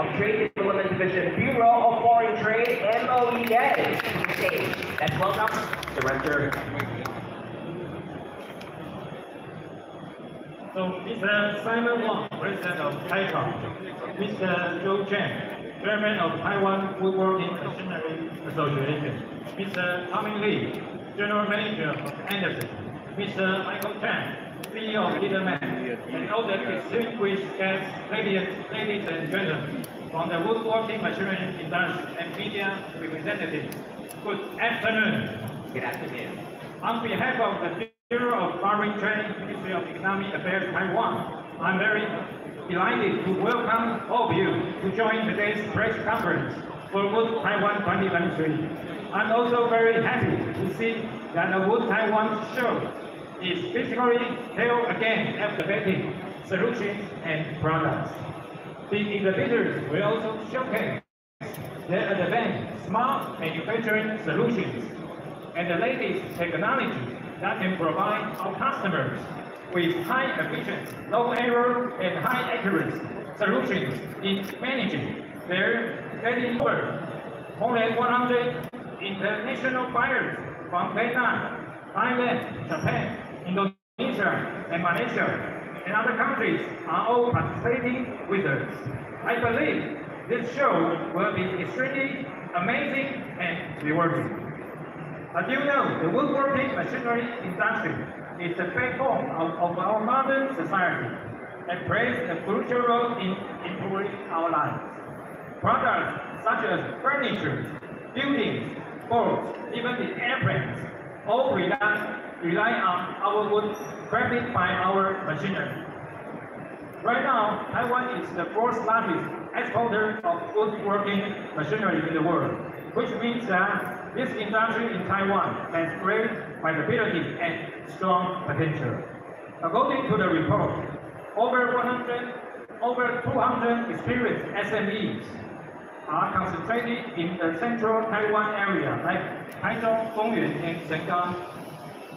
of Trade Development Division, Bureau of Foreign Trade, MOE Day, to the stage. Let's welcome Director. So, Mr. Simon Wang, President of Taiwan, Mr. Zhou Chen, Chairman of Taiwan Woodworking Machinery Association, Mr. Tommy Lee, General Manager of Anderson, Mr. Michael Chan, CEO of Leaderman, and all the distinguished guests, ladies and gentlemen, from the woodworking machinery industry and media representatives. Good afternoon. Good afternoon. On behalf of the Bureau of Foreign Trade, Ministry of Economic Affairs, Taiwan, I'm very delighted to welcome all of you to join today's press conference for WOOD Taiwan 2023. I'm also very happy to see that the WOOD Taiwan show is physically held again, activating solutions and products. The exhibitors will also showcase their advanced smart manufacturing solutions and the latest technology that can provide our customers with high efficiency, low error, and high accuracy solutions in managing their daily work. More than 100 international buyers from Vietnam, Thailand, Japan, Indonesia, and Malaysia, and other countries are all participating with us. I believe this show will be extremely amazing and rewarding. As you know, the woodworking machinery industry is the backbone of our modern society and plays a crucial role in improving our lives. Products such as furniture, buildings, boats, even the airplanes, all rely on our wood crafted by our machinery. Right now, Taiwan is the fourth largest exporter of woodworking machinery in the world, which means that this industry in Taiwan has great viability and strong potential. According to the report, over 200 experienced SMEs are concentrated in the central Taiwan area, like Taichung, Gongyuan, and Senggang.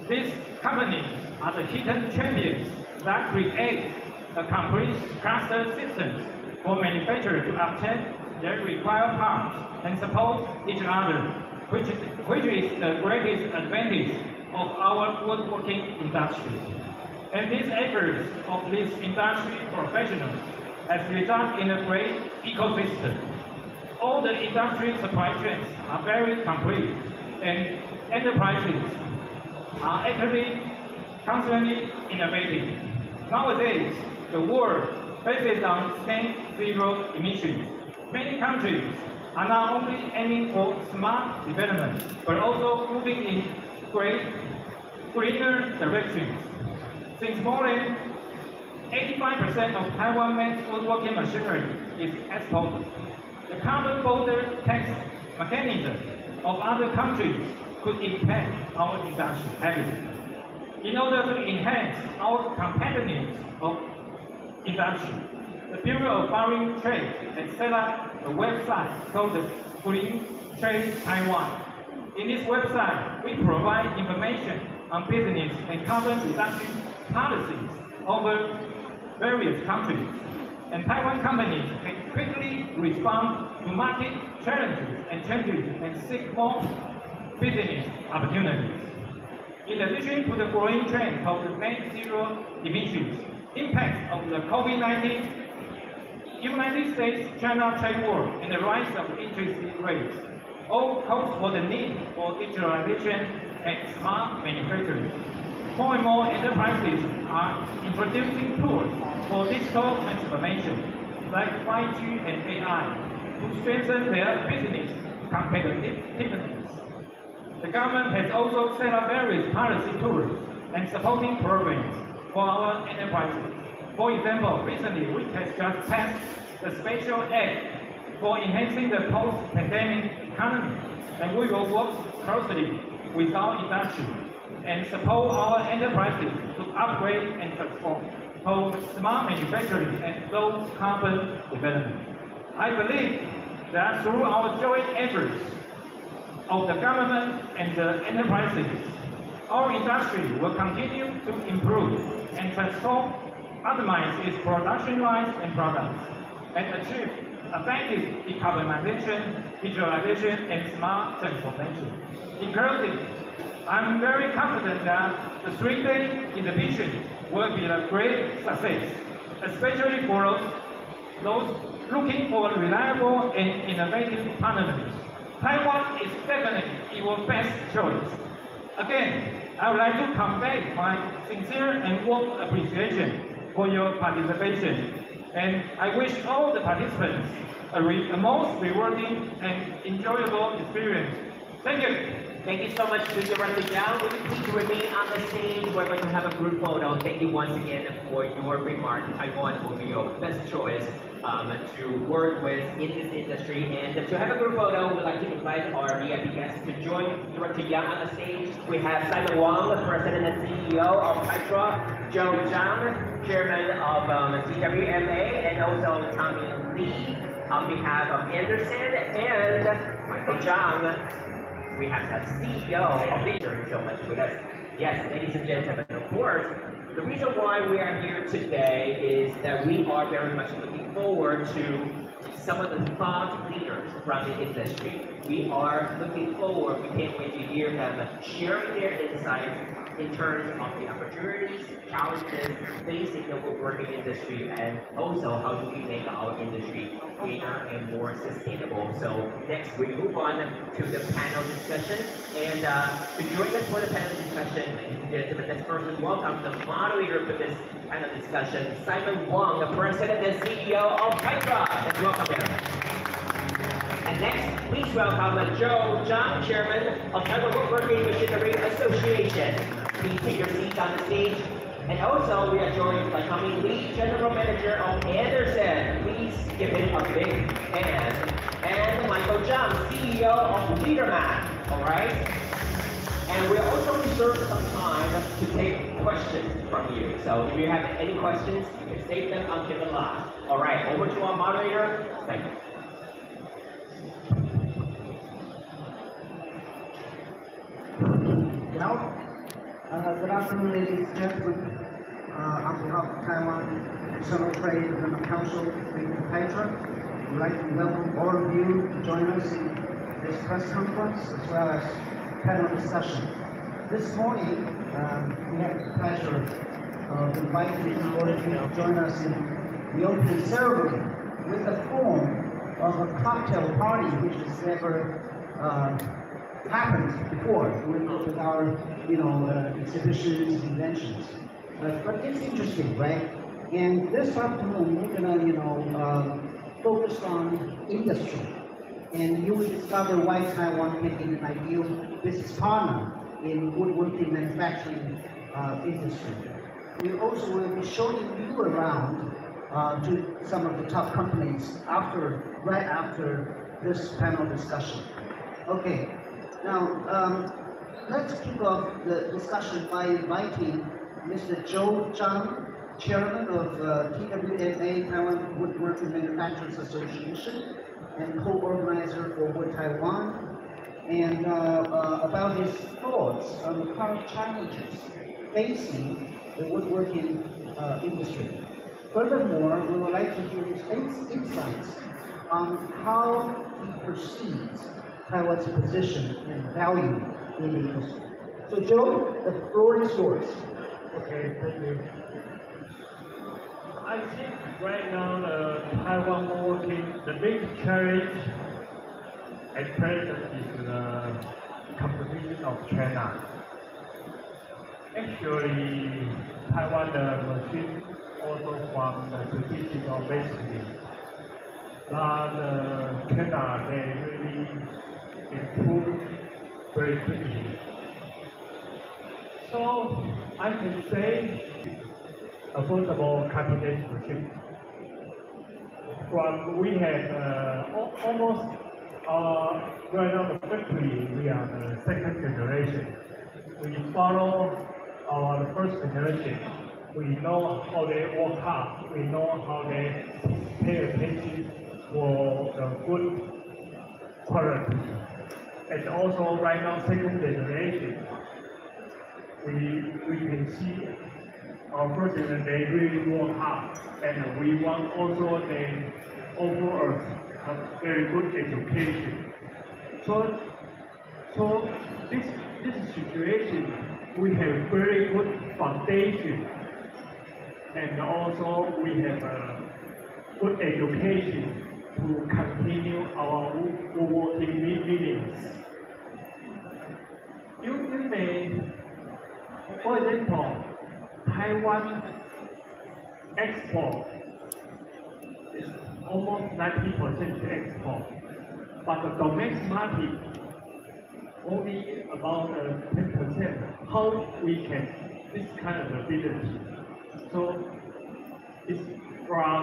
These companies are the hidden champions that create a complete cluster system for manufacturers to obtain their required parts and support each other, which is the greatest advantage of our woodworking industry. And these efforts of these industry professionals has resulted in a great ecosystem. All the industry supply chains are very complete, and enterprises are actually constantly innovating. Nowadays, the world faces on net zero emissions. Many countries are not only aiming for smart development, but also moving in greener directions. Since more than 85% of Taiwan-made woodworking machinery is exported, the carbon border tax mechanism of other countries could impact our industry heavily. In order to enhance our competitiveness of industry, the Bureau of Foreign Trade has set up a website called the Green Trade Taiwan. In this website, we provide information on business and carbon reduction policies over various countries, and Taiwan companies can quickly respond to market challenges and changes and seek more business opportunities. In addition to the growing trend of the net zero emissions, impact of the COVID-19, United States-China trade war, and the rise of interest rates all calls for the need for digitalization and smart manufacturing. More and more enterprises are introducing tools for digital transformation, like 5G and AI, to strengthen their business competitiveness. The government has also set up various policy tools and supporting programs for our enterprises. For example, recently we have just passed the Special Act for enhancing the post-pandemic economy, and we will work closely with our industry and support our enterprises to upgrade and transform for smart manufacturing and low carbon development. I believe that through our joint efforts of the government and the enterprises, our industry will continue to improve and transform, optimize its production lines and products, and achieve effective decarbonization, visualization, and smart transformation. In closing, I'm very confident that the 3-day exhibition will be a great success, especially for those looking for reliable and innovative partners. Taiwan is definitely your best choice. Again, I would like to convey my sincere and warm appreciation for your participation, and I wish all the participants a most rewarding and enjoyable experience. Thank you. Thank you so much to Director Zhao. Would you please remain on the stage? We're going to have a group photo. Thank you once again for your remark. Taiwan will be your best choice to work with in this industry. And to have a group photo, we'd like to invite our VIP guests to join Director Yang on the stage. We have Simon Wong, the President and CEO of TAIWAN, Joe Zhang, Chairman of TWMA, and also Tommy Lee on behalf of Anderson, and Michael Zhang. We have the CEO of Leader so much with us. Yes, ladies and gentlemen, of course, the reason why we are here today is that we are very much looking forward to some of the thought leaders from the industry. We are looking forward, we can't wait to hear them sharing their insights in terms of the opportunities, challenges facing the woodworking industry, and also how do we make our industry cleaner and more sustainable. So next we move on to the panel discussion, and to join us for the panel discussion, ladies and gentlemen, let's first welcome the moderator for this panel discussion, Simon Wong, the President and CEO of TAIWAN. Let's welcome him. And next, please welcome Joe Zhang, Chairman of Taiwan Woodworking Machinery Association. Please take your seats on the stage. And also, we are joined by Tommy Lee, General Manager of Anderson. Please give him a big hand. And Michael Zhang, CEO of Leaderman. All right? And we'll also reserve some time to take questions from you. So if you have any questions, you can save them until the last. All right, over to our moderator. Thank you. Good afternoon, ladies and gentlemen. On behalf of Taiwan External Trade and Council, TAIWAN, we'd like to welcome all of you to join us in this press conference as well as panel discussion. This morning, we have the pleasure of inviting all of you to join us in the opening ceremony with the form of a cocktail party, which has never happened before with our, exhibitions and conventions. But it's interesting, right? And this afternoon, we're gonna, focus on industry. And you will discover why Taiwan can be an ideal business partner in woodworking manufacturing industry. We also will be showing you around to some of the top companies right after this panel discussion. Okay. Now, let's kick off the discussion by inviting Mr. Joe Zhang, Chairman of TWMA, Taiwan Woodworking Manufacturers Association, and co-organizer for Wood Taiwan, and about his thoughts on the current challenges facing the woodworking industry. Furthermore, we would like to hear his insights on how he perceives Taiwan's position and value in the industry. So Joe, the floor is yours. Okay, thank you. I think right now the Taiwan woodworking, the big challenge at present is the competition of China. Actually, Taiwan the machine also from the tradition of basically that China they really improve very quickly. So I can say affordable cutting-edge machine. We have almost right now the factory, we are the second generation. We follow our first generation. We know how they work hard. We know how they pay attention for the good quality. And also right now second generation, we can see our first generation they really work hard, and we want also they offer us a very good education. So this situation, we have very good foundation, and also we have a good education to continue our woodworking meetings. You may, for example, Taiwan export is almost 90% export, but the domestic market only about 10%. How we can this kind of ability? So it's from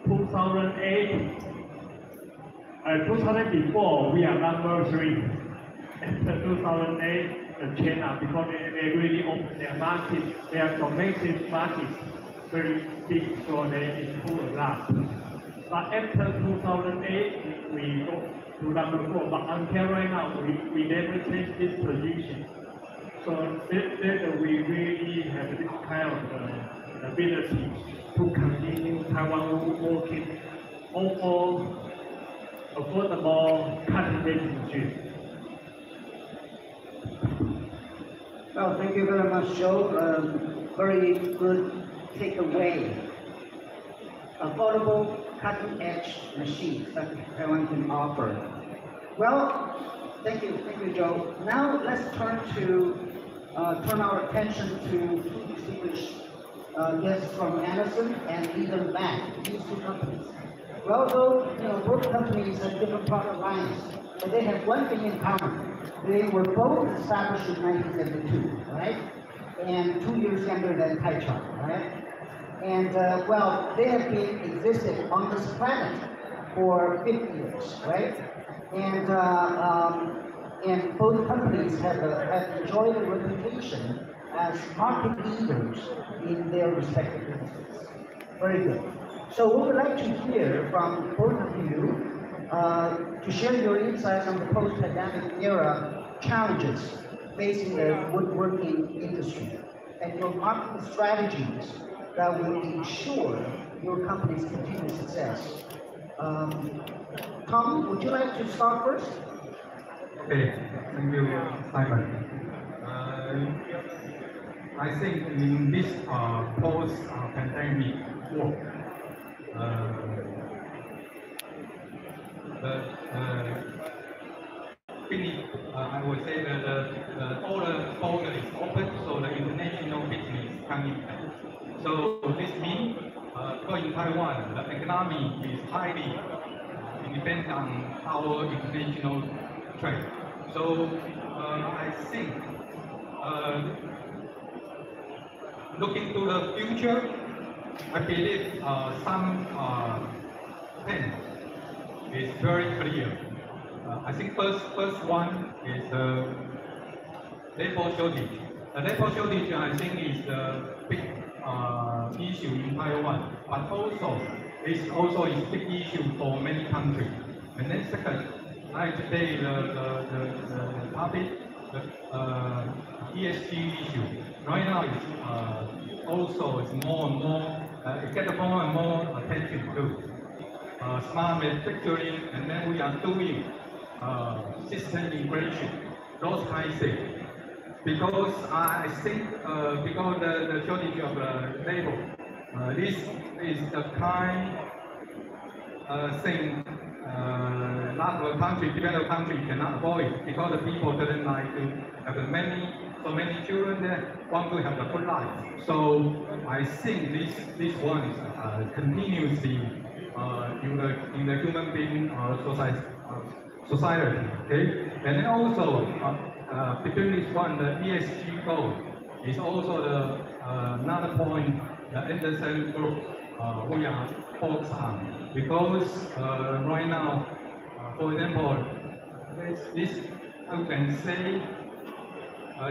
2008, 2000 before we are number 3. After 2008, the China, because they really open their market, their domestic market very big, so they improve a lot. But after 2008, we go to number 4. But until right now, we never change this position. So that we really have this kind of ability to continue Taiwan working over affordable cutting-edge machines. Well, thank you very much, Joe. Very good takeaway. Affordable cutting-edge machines that Taiwan can offer. Well, thank you, Joe. Now let's turn our attention to two distinguished guests from Anderson and Leland Bank, these two companies. Well, though both companies have different product lines, but they have one thing in common. They were both established in 1972, right? And 2 years younger than Taiwan, right? And well, they have been existing on this planet for 50 years, right? And both companies have enjoyed a reputation as market leaders in their respective businesses. Very good. So we would like to hear from both of you to share your insights on the post-pandemic era challenges facing the woodworking industry and your marketing strategies that will ensure your company's continued success. Tom, would you like to start first? Okay, thank you, Simon. I think in this post-pandemic world, I would say that all the border is open, so the international business is coming back. So this means, in Taiwan, the economy is highly dependent on our international trade. So I think, looking to the future, I believe some trend is very clear. I think first one is labor shortage. The labor shortage, I think, is a big issue in Taiwan, but also is a big issue for many countries. And then second, like today the topic, the ESG issue. Right now it's also more and more, it gets more and more attention too. Smart manufacturing, and then we are doing system integration, those kind of things. Because I think because the shortage of labor, this is the kind thing lot of countries, developed countries cannot avoid, because the people doesn't like to have so many children that want to have a good life. So I think this one is continuously in the human being society. Okay, and then also between this one, the ESG goal is also the another point the Anderson Group we are focused on, because right now, for example, this I can say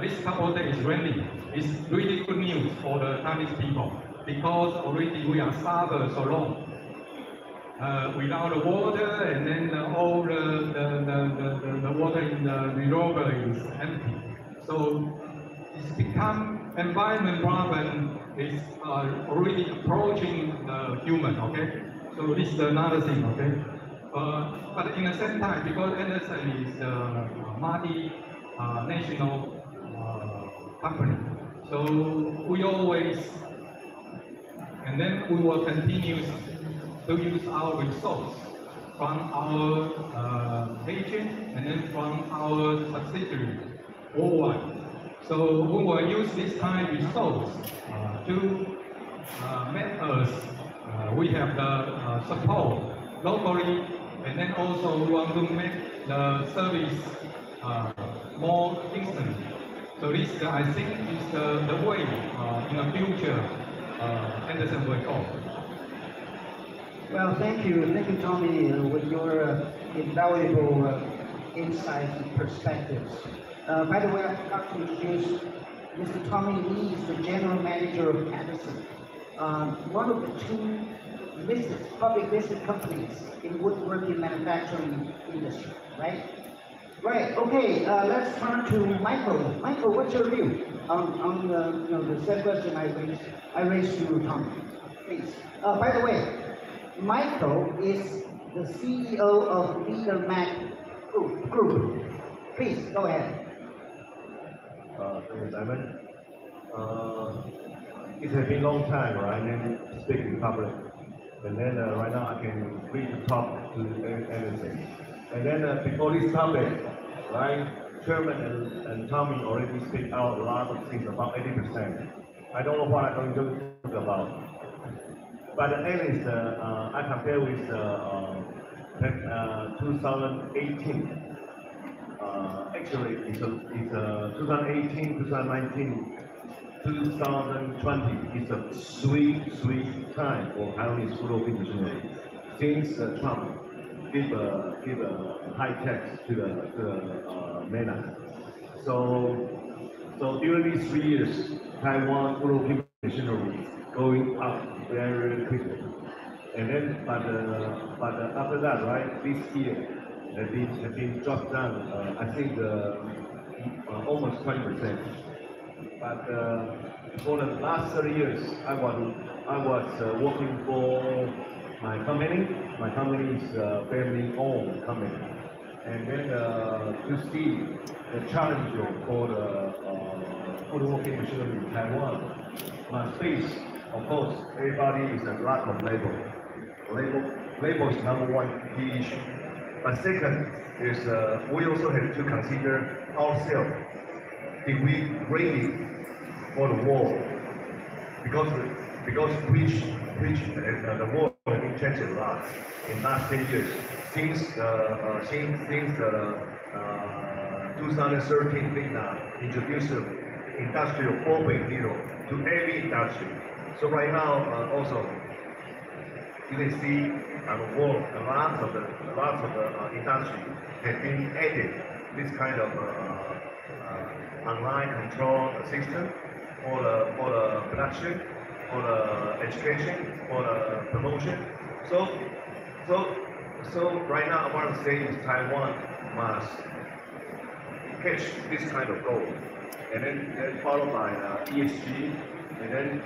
this couple days raining is really good news for the Chinese people, because already we are suffered so long without the water, and then all the water in the river is empty. So it's become environment problem is already approaching the human. Okay, So this is another thing, okay? But in the same time, because Anderson is a multi-national company, so we always, and then we will continue to use our resource from our agent and then from our subsidiary worldwide. So we will use this kind of resource to make us, we have the support locally, and then also we want to make the service more instant. So this, I think, is the way in the future Anderson will go. Well, thank you, Tommy, with your invaluable insights and perspectives. By the way, I forgot to introduce Mr. Tommy Lee is the general manager of Anderson, one of the two public listed companies in woodworking manufacturing industry, right? Right. Okay. Let's turn to Michael. Michael, what's your view on the same question I raised to Tommy? Please. By the way, Michael is the CEO of Leader Mac Group. Please go ahead. Thank you, Simon. It has been a long time, right? And then speak in public. And then right now I can free to talk to anything. And then before this topic, right, Chairman and Tommy already speak out a lot of things, about 80%. I don't know what I'm going to talk about. But at least I compare with 2018. Actually, it's 2018, 2019, 2020. It's a sweet time for Taiwanese woodworking machinery. Since Trump give a high tax to the mainland. So during these 3 years, Taiwan woodworking machinery is going up very quickly. And then, but after that, right, this year have been dropped down. I think almost 20%. But for the last 30 years, I was working for my company. My company is a family-owned company. And then to see the challenge for the woodworking machinery in Taiwan, must face, of course, everybody is a lack of labor. Labor is number one key issue. But second is we also have to consider ourselves. If we ready for the war, because which the war has been changed a lot in last 10 years since 2013 Vietnam introduced industrial 4.0 to every industry. So right now also you can see a lot of the industry have been added this kind of online control system for the production, for the education, for the promotion. So right now I want to say is Taiwan must catch this kind of goal, and then followed by ESG, and then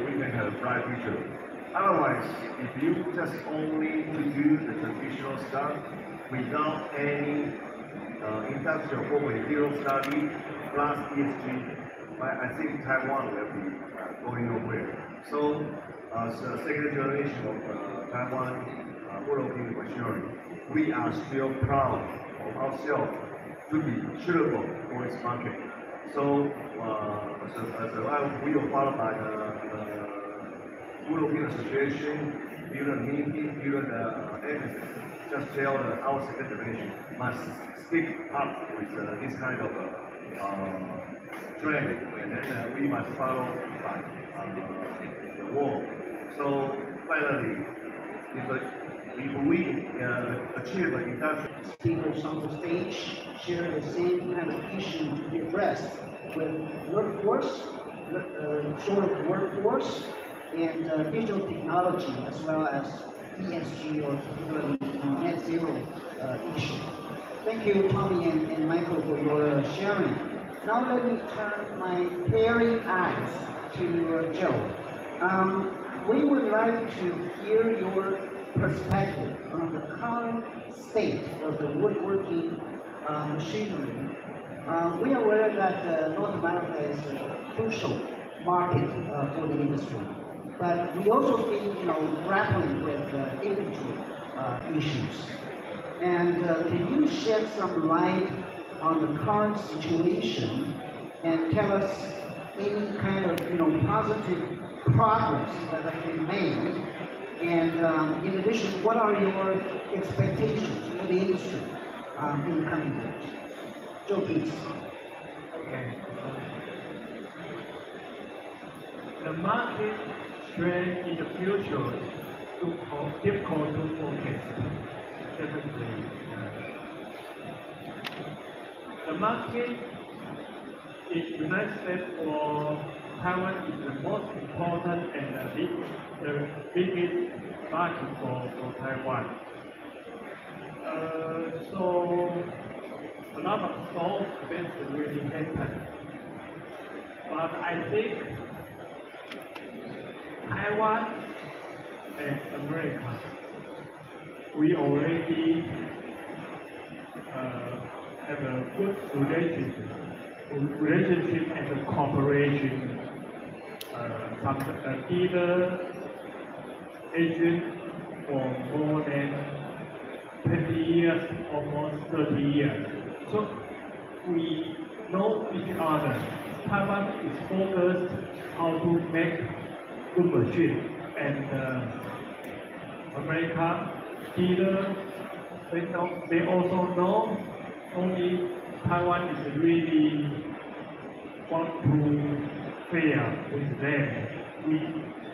we can have a bright future. Otherwise, if you just only to do the traditional stuff without any industrial 4.0 study plus ESG, I think Taiwan will be going nowhere. So, as a second generation of Taiwan woodworking machinery, we are still proud of ourselves to be suitable for its market. So, we will follow by the woodworking association, even meeting, even everything. Just tell our second generation must speak up with this kind of trend, and then we must follow by the war. So finally, if we achieve an industrial, speakers on the stage share the same kind of issue to be addressed with workforce, short of workforce, and digital technology, as well as ESG or particularly net zero issue. Thank you, Tommy and Michael, for your sharing. Now let me turn my peering eyes to Joe. we would like to hear your perspective on the current state of the woodworking machinery. We are aware that North America is a crucial market for the industry, but we also been, grappling with inventory issues. And can you shed some light on the current situation and tell us any kind of, positive progress that has been made? And in addition, what are your expectations for the industry in the coming years? Joe, please. Okay. The market trend in the future is difficult to forecast. Definitely. The market in the United States for Taiwan is the most important and the biggest market for Taiwan. So a lot of small events really happen. But I think Taiwan and America, we already have a good relationship and a cooperation. Some dealer agent for more than 20 years, almost 30 years. So we know each other. Taiwan is focused how to make good machine, and America dealer, they also know only Taiwan is really want to fair with them.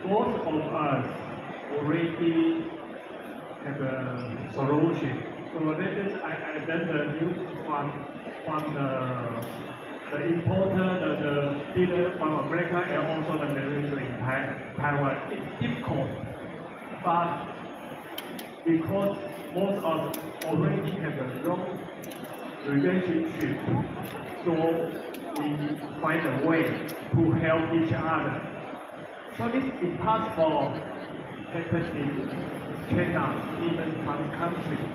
Both of us already have a solution. So this is I done the news from the importer, the dealer from America, and also the manufacturer in Taiwan. It's difficult, but because most of us already have a long relationship, so we find a way to help each other. So this is impossible happening in China, even some countries.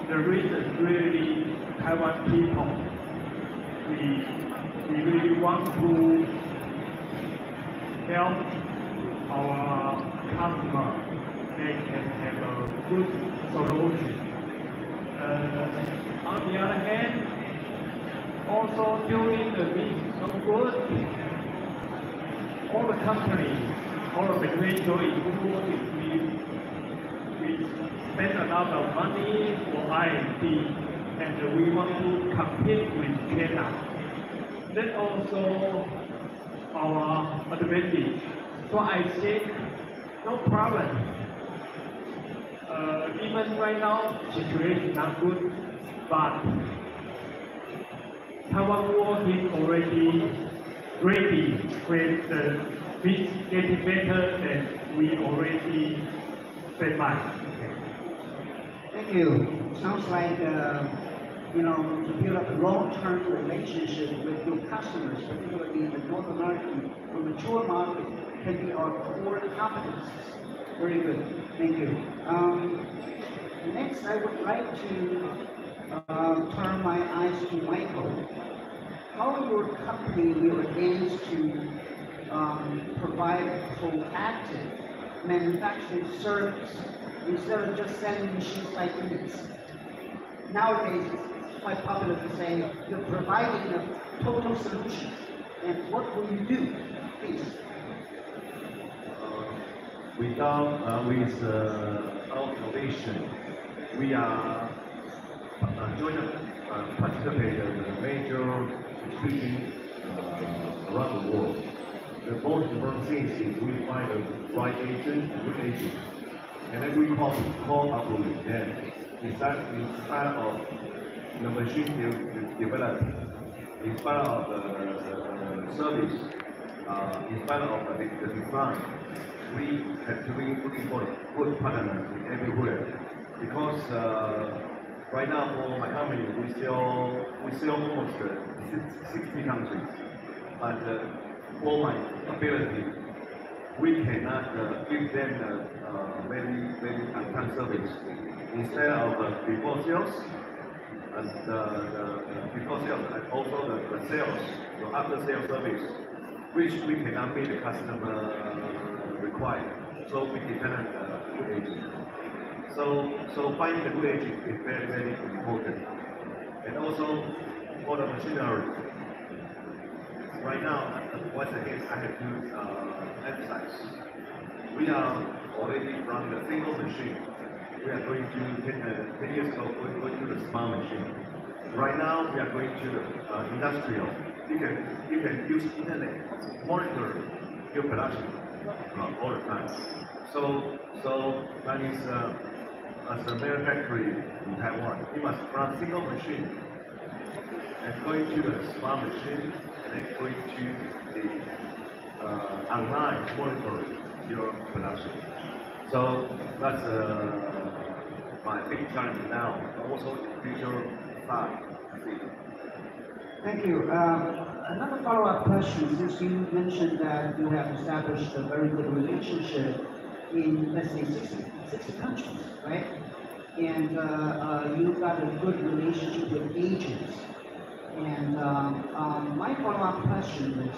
The reason really Taiwan people, we really want to help our customers. They can have a good solution. On the other hand, also during the business of good, all the companies, all the manufacturers in woodworking, we spend a lot of money for R&D, and we want to compete with China. That's also our advantage. So I think no problem. Even right now, situation is not good, but Taiwan working already ready with the business getting better than we already spent money. Thank you. Sounds like, to build up a long-term relationship with your customers, particularly in the North American or mature market, can be our core competence. Very good. Thank you. Next, I would like to turn my eyes to Michael. How your company will aims to provide proactive manufacturing service instead of just selling machines like units. Nowadays, it's quite popular to say you're providing a total solution. And what will you do? Please. With our innovation, we are participating in the major exhibitions around the world. The most important thing is we find the right agent, good agent, and then we call up with them. Instead of the machine developed, instead of the service, instead of the design, we have to be looking for good partners everywhere. Because right now for my company, we sell almost 60 countries. But for my ability, we cannot give them very on-time service. Instead of before sales, and the before sales and also the sales, the after sales service, which we cannot meet the customer require. So we depend on the good agent. So finding the good agent is very important. And also for the machinery. Right now, once again, I have to emphasize, we are already from the single machine. We are going to 10 years ago, we're going to the smart machine. Right now, we are going to the industrial. You can use internet, monitor your production all the time. So that is as a manufacturer in Taiwan, you must run single machine and going to the smart machine and then going to the online monitoring your production. So that's my big challenge now, but also the future side. Thank you. Another follow-up question, since you mentioned that you have established a very good relationship in, let's say, 60 countries, right? And you've got a good relationship with agents. And my follow-up question is,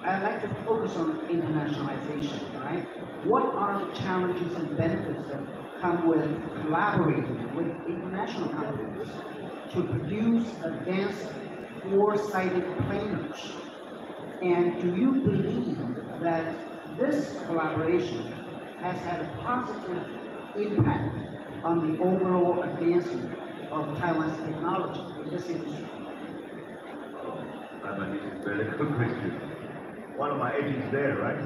I'd like to focus on internationalization, right? What are the challenges and benefits that come with collaborating with international companies to produce advanced four-sided planers? And do you believe that this collaboration has had a positive impact on the overall advancement of Taiwan's technology in this industry? This is a very good question. One of my agents there, right?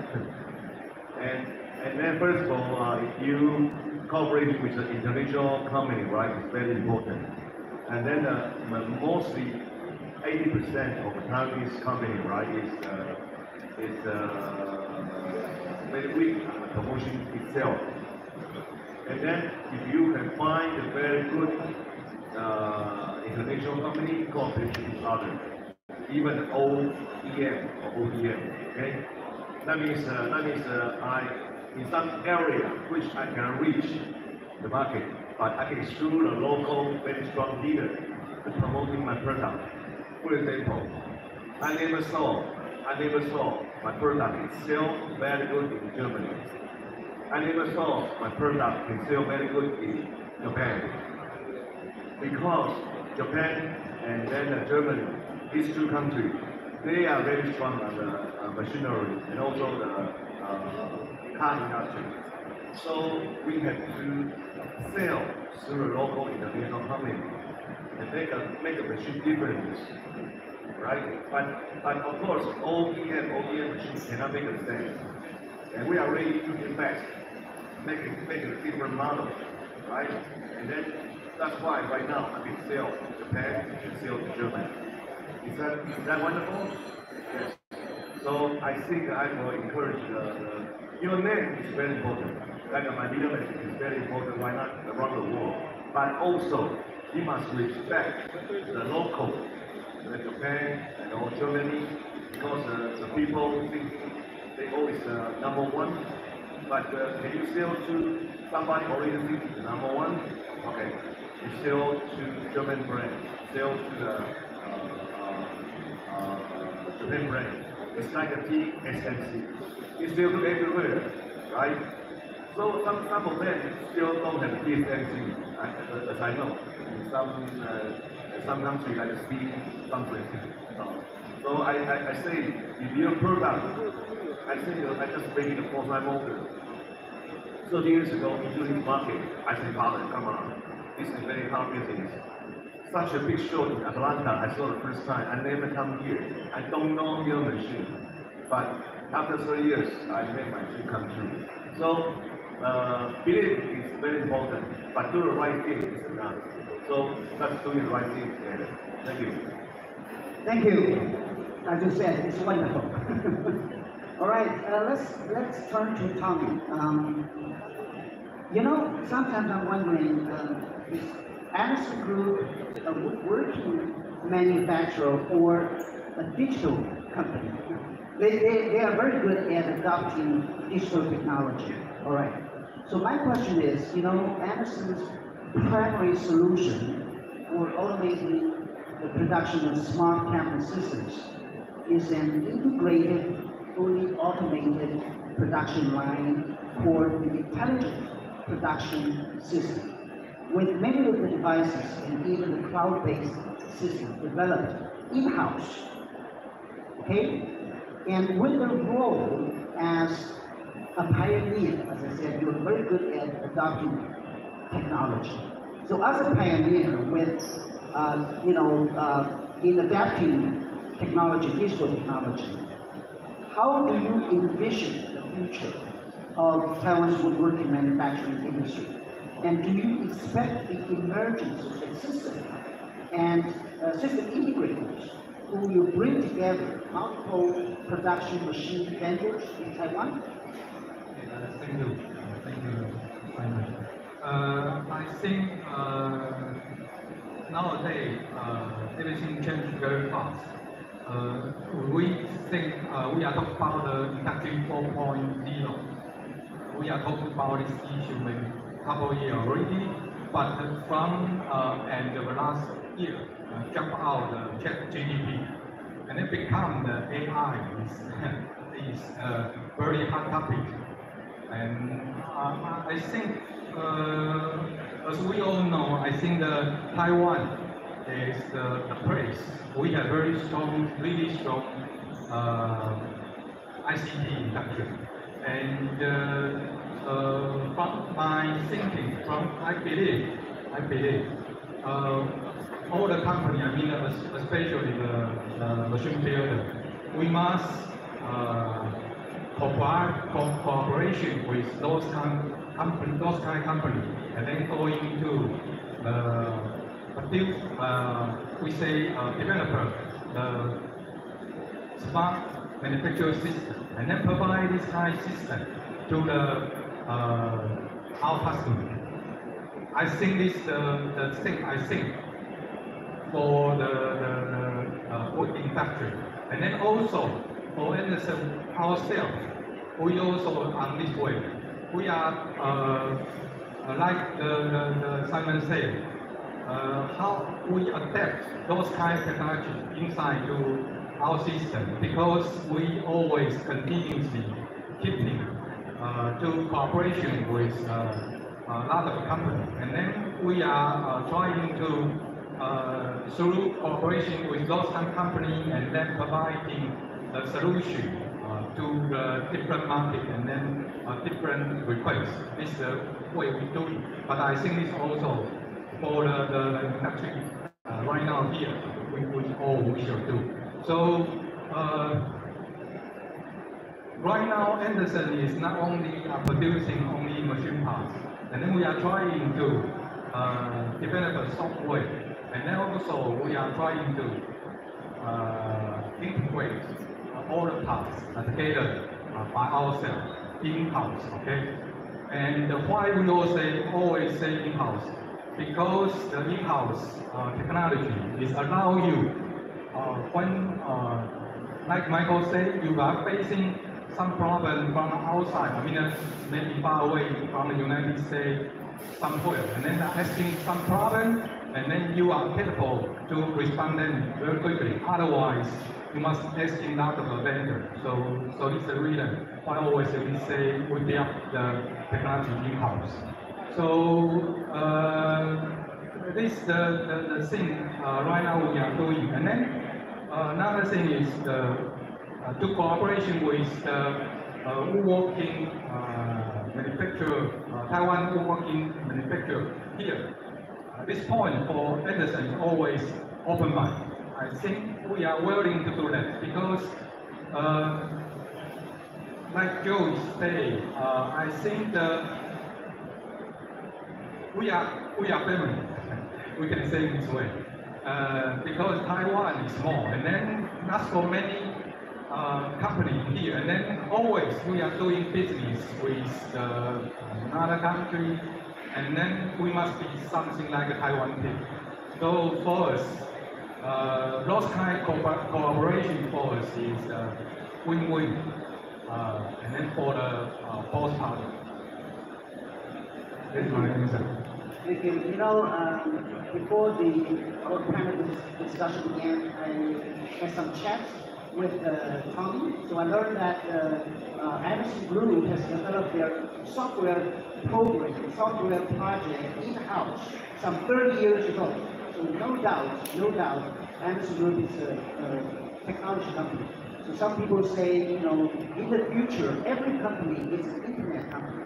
and then first of all, you cooperate with an international company, right? It's very important. And then mostly 80% of the Taiwanese company, right, is very weak on the promotion itself. And then if you can find a very good international company, cooperate with each other, even OEM or ODM, okay? That means I, in some area which I can reach the market, but I can through the local very strong leader to promoting my product. For example, I never saw my product can sell very good in Germany. I never saw my product can sell very good in Japan. Because Japan and then Germany, these two countries, they are very strong on the machinery and also the car industry. So we have to sell through a local international company and make a machine difference, right? But of course, OEM machines cannot make the same. And we are ready to invest, make a different model, right? And then that's why right now I can sell to Japan and sell to Germany. Is that wonderful? Yes. So I think I will encourage your name is very important. Like my middle name is very important. Why not around the world? But also you must respect the local, like Japan and all Germany, because the people think they always number one. But can you sell to somebody already thinking the number one? Okay, you sell to German brand, sell to the Japan brand. It's like a TSMC. You still do everywhere, right? So some of them still don't have TSMC, as I know. In some countries like Spain, some places. So I say, if your product, I just bring in a full-time motor. 30 years ago, into this market, I said, Father, come on, this is very hard business. Such a big show in Atlanta, I saw the first time. I never come here. I don't know your machine. But after 30 years, I made my dream come true. So, believe is very important, but do the right thing is enough. So, let's do the right thing together. Thank you. Thank you. As you said, it's wonderful. All right, let's turn to Tommy. You know, sometimes I'm wondering, is Anderson Group a woodworking manufacturer or a digital company? They are very good at adopting digital technology. All right. So my question is, Anderson's primary solution for automating the production of smart cabinet systems is an integrated, fully automated production line called the intelligent production system, with many of the devices and even the cloud-based system developed in-house. Okay? And with the role as a pioneer, as I said, you're very good at adopting technology. So as a pioneer with, in adapting technology, digital technology, how do you envision the future of Taiwan's woodworking manufacturing industry? And do you expect the emergence of a system and system integrators who will bring together multiple production machine vendors in Taiwan? Thank you. Thank you, Simon. I think nowadays everything changes very fast. We think we are talking about the Industry 4.0. We are talking about this issue maybe a couple of years already, but from end of last year, jump out the chat GDP, and it become the AI is very hot topic. And I think, as we all know, I think the Taiwan is the place. We have very strong, really strong ICT industry. And from my thinking, I believe, all the company, I mean, especially the machine builder, we must cooperation with those kind of company, and then go into we say developer the smart manufacturing system, and then provide this kind of system to the our customer. I think this the thing I think for the wood industry, and then also for Anderson ourselves, we also on this way. We are like the Simon said, how we adapt those kind of technology inside to our system, because we always continuously keeping to cooperation with a lot of companies, and then we are trying to through cooperation with those kind of companies, and then providing a solution to the different market, and then different requests. This is the way we do it. But I think it's also for the industry right now here, we should do. So right now, Anderson is not only producing only machine parts, and then we are trying to develop a software, and then also we are trying to integrate all the parts together by ourselves in-house. Okay, and why we always say in-house? Because the in-house technology is allow you when like Michael said, you are facing some problem from outside. I mean, maybe far away from the United States, somewhere, and then asking some problem, and then you are capable to respond them very quickly. Otherwise, you must ask another vendor. So this is the reason why always we say we build the technology in-house. So this is the thing right now we are doing. And then another thing is to cooperation with the woodworking manufacturer, Taiwan woodworking manufacturer here. This point for Anderson is always open mind. I think we are willing to do that because, like Joe said, I think we are family. We can say this way because Taiwan is small, and then not so many companies here, and then always we are doing business with another country, and then we must be something like a Taiwan team. So for us, those kind of cooperation for us is win-win, and then for the both parties. That's my answer. Thank you. You know, before our panel discussion began, I had some chats with Tommy. So I learned that Anderson Group has developed their software program, software project in-house some 30 years ago. So no doubt, Anderson Group is a technology company. So some people say, you know, in the future, every company is an internet company.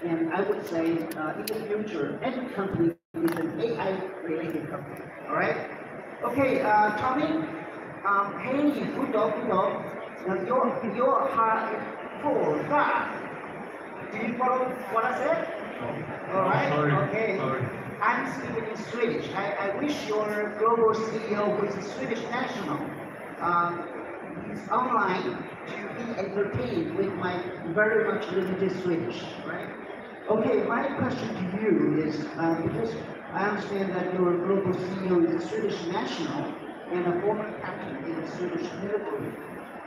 And I would say, in the future, every company is an AI-related company. All right? Okay, Tommy. Hey, good dog. You're hard for that. Do you follow what I said? No. All right. Sorry. Okay. Sorry. I'm speaking in Swedish. I wish your global CEO, who is a Swedish national, is online to be entertained with my very much limited Swedish. Right. Okay. My question to you is because I understand that your global CEO is a Swedish national and a former captain in the Swedish military.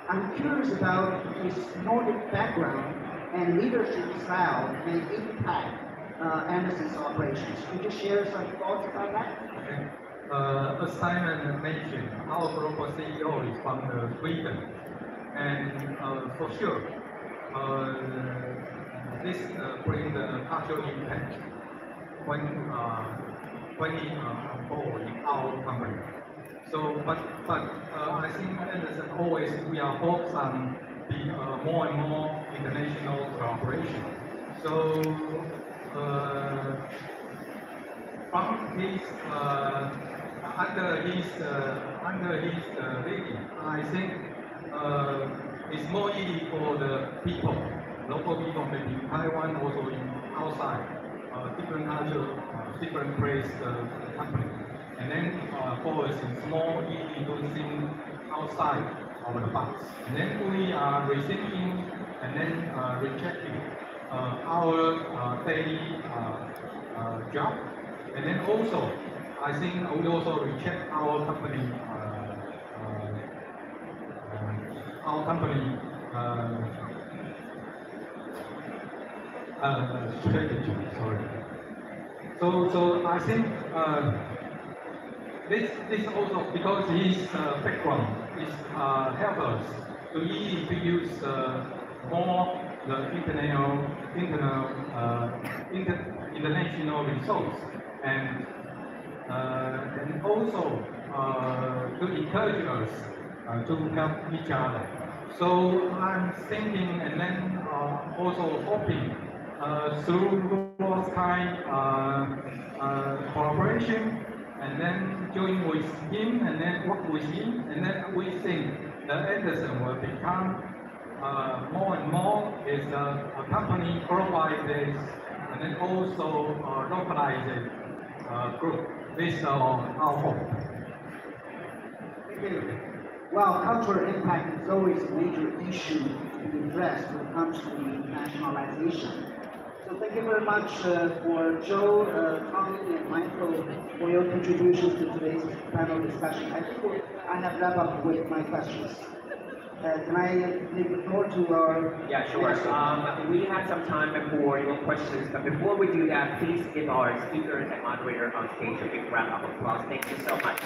I'm curious about his Nordic background and leadership style and impact Anderson's operations. Could you share some thoughts about that? Okay. As Simon mentioned, our global CEO is from Sweden, and for sure, this brings the cultural impact when he on board in our company. So, but I think Anderson always we are focused on the more and more international collaboration. So, from his under his leading, I think it's more easy for the people, local people, maybe in Taiwan, also in outside, different culture, different place company. And then for us, it's more easy to think outside of the box. And then we are receiving and then rejecting our daily job. And then also, I think we also reject our company strategy. Sorry. So I think. This also because his background is help us to easy to use more the international resource and also to encourage us to help each other. So I'm thinking and then also hoping through those kind collaboration. And then join with him, and then work with him, and then we think that Anderson will become more and more is a company globalized and then also localized group. This is our hope. Thank you. Well, cultural impact is always a major issue to be addressed when it comes to internationalization. So thank you very much for Joe, Tommy, and Michael for your contributions to today's panel discussion. I think I have wrapped up with my questions. Can I leave the floor to our... Yeah, sure. We have some time for your questions, but before we do that, please give our speakers and moderator on stage a big round of applause. Thank you so much.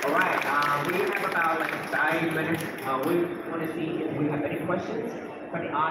All right, we have about 5 minutes. We want to see if we have any questions from the audience.